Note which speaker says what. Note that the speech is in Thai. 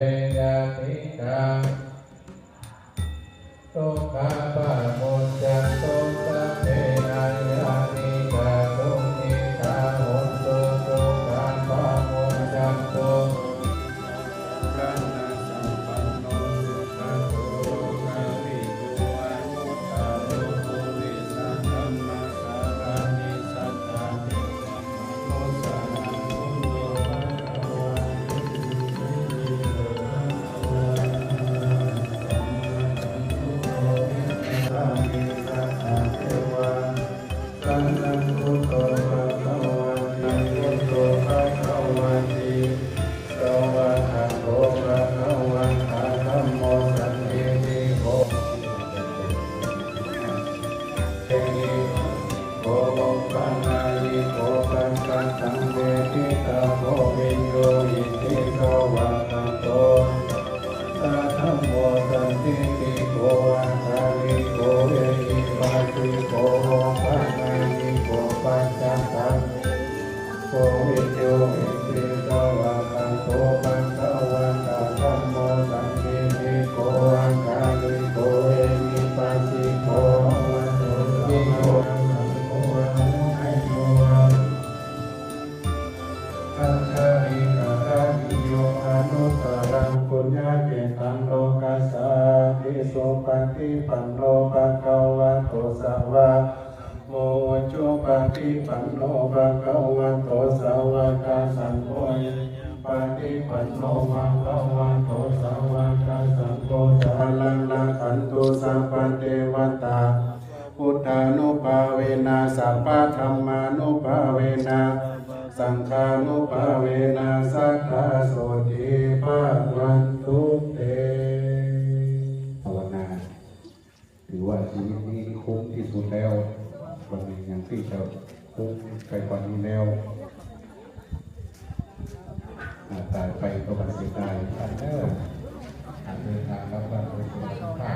Speaker 1: เอยาติกังตุขาปะโมจันตุสัพเพอายานิกาตุนิกาหุนตุตุขาปะโมจันตุกัณณสัมปันโนสุขโตกาลิโกอายุตาโลปุริสัทธัมมาสารานิสัทธานิสัมโนสานังคุโตภะคะวะสันนังพุทโธภะคะวันตังพุทโธภะคะวันติสวะหะโตภะคะวันตาธัมโมสันติติโกเตหิโกปัญญิโกปัญจตังเวทิตาโกวิโยอิติโสวะคะโตตาธัมโมสันติติโกอัตตาลิโกเอหิปัสสิโกปัญญิโกปัญจตังโกวิโยอิติโสวะคะโตปัญจวัตตาธัมโมสันติติโกอัตตาลิโกเอหิปัสสิโกวิโยสังโฆให้โยอัจฉริกะระกิโยอนุตตรังปุญญาเกตังโลกัสสะทิโสปฏิปันโนภะคะวะโตสาวะโมจุปฏิปันโนภะคะวะโตสาวกสังโฆปฏิปันโนภะคะวะโตสาวกสังโฆสาลังละขันตุสัพพเทวตาพุทธานุภาเวนะสัพพะธัมมานุภาเวนะสังฆานุภาเวนะสัทธาโสติภาวันตุเตภาวนาถือว่าชีวิตนี้คุ้มที่สุดแล้ววันหนึ่งอย่างที่จะคุ้มไปกว่านี้แล้วตายไปก็มาเสียดายเดินทางรับบ้านโดยสุขภาพ